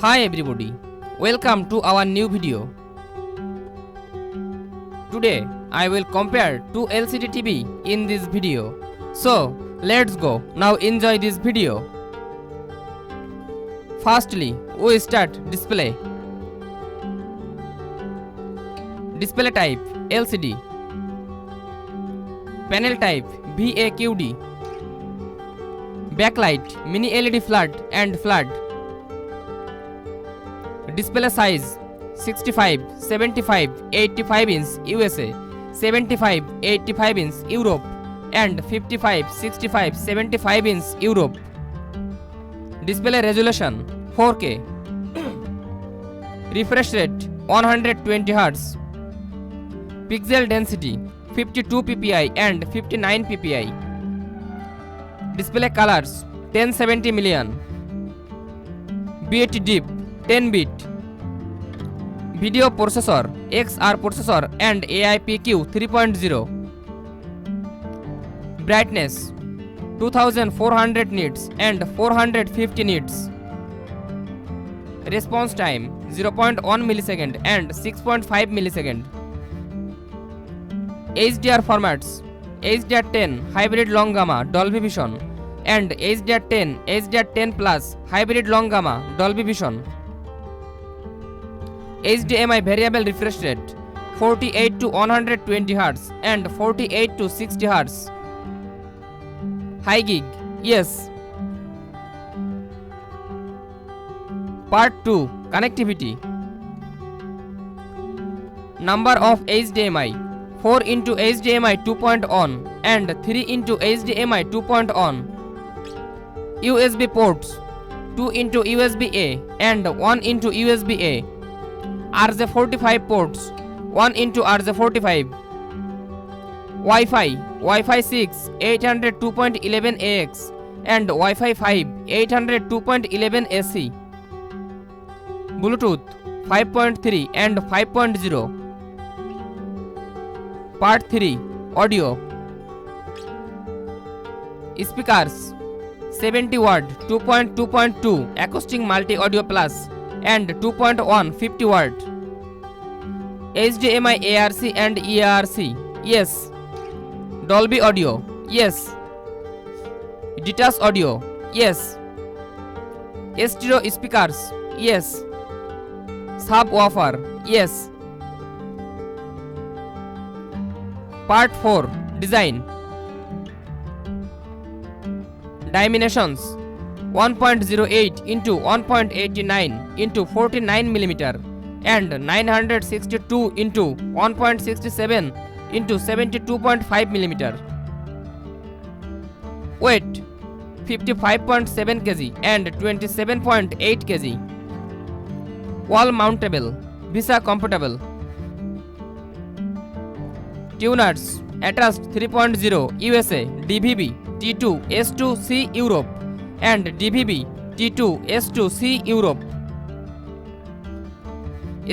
Hi everybody, welcome to our new video. Today I will compare two LCD TV in this video. So let's go, now enjoy this video. Firstly, we start display. Display type LCD. Panel type VAQD. Backlight mini LED flood and flood. Display size 65, 75, 85 inch USA, 75, 85 inch Europe and 55, 65, 75 inch Europe. Display resolution 4K. Refresh rate 120 Hz. Pixel density 52 ppi and 59 ppi. Display colors 1070 million. BIT deep 10 bit. Video processor XR processor and AIPQ 3.0. Brightness 2400 nits and 450 nits. Response time 0.1 millisecond and 6.5 millisecond. HDR formats HDR10 hybrid long gamma Dolby Vision and HDR10 HDR10 plus hybrid long gamma Dolby Vision. HDMI variable refresh rate 48 to 120 Hz and 48 to 60 Hz. High gig, yes. Part 2 connectivity. Number of HDMI 4 into HDMI 2.1 and 3 into HDMI 2.1. USB ports 2 into USB A and 1 into USB A. RJ45 ports 1 into RJ45. Wi-Fi 6 802.11ax and Wi-Fi 5 802.11 AC. Bluetooth 5.3 and 5.0. Part 3 audio. Speakers 70 watt 2.2.2 acoustic multi audio plus and 2.1 50 watt. HDMI ARC and EARC, yes. Dolby audio, yes. Detached audio, yes. Stereo speakers, yes. Subwoofer, yes. Part 4 design. Dimensions 1.08 into 1.89 into 49 mm and 962 into 1.67 into 72.5 mm. Weight 55.7 kg and 27.8 kg. Wall mountable, Visa compatible. Tuners attached 3.0 USA DVB T2 S2C Europe and DVB T2 S2C Europe.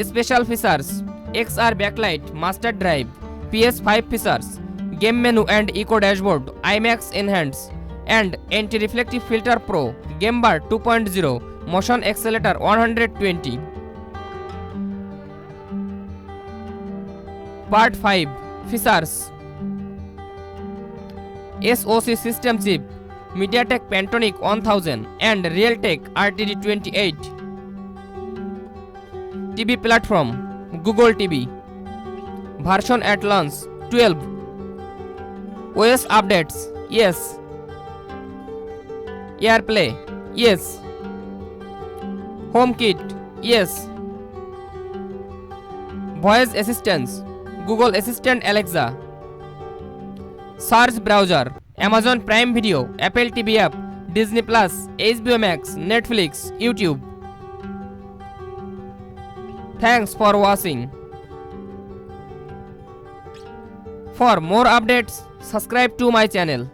Special features XR backlight master drive, PS5 features, game menu and eco dashboard, IMAX enhanced and anti-reflective filter pro, game bar 2.0, motion accelerator 120. Part 5 features. SoC system chip MediaTek Pantonic 1000 and Realtek RTD28. TV platform Google TV. Version at launch 12. OS updates, yes. AirPlay, yes. HomeKit, yes. Voice assistance Google Assistant Alexa. Search browser Amazon Prime Video, Apple TV app, Disney Plus, HBO Max, Netflix, YouTube. Thanks for watching. For more updates, subscribe to my channel.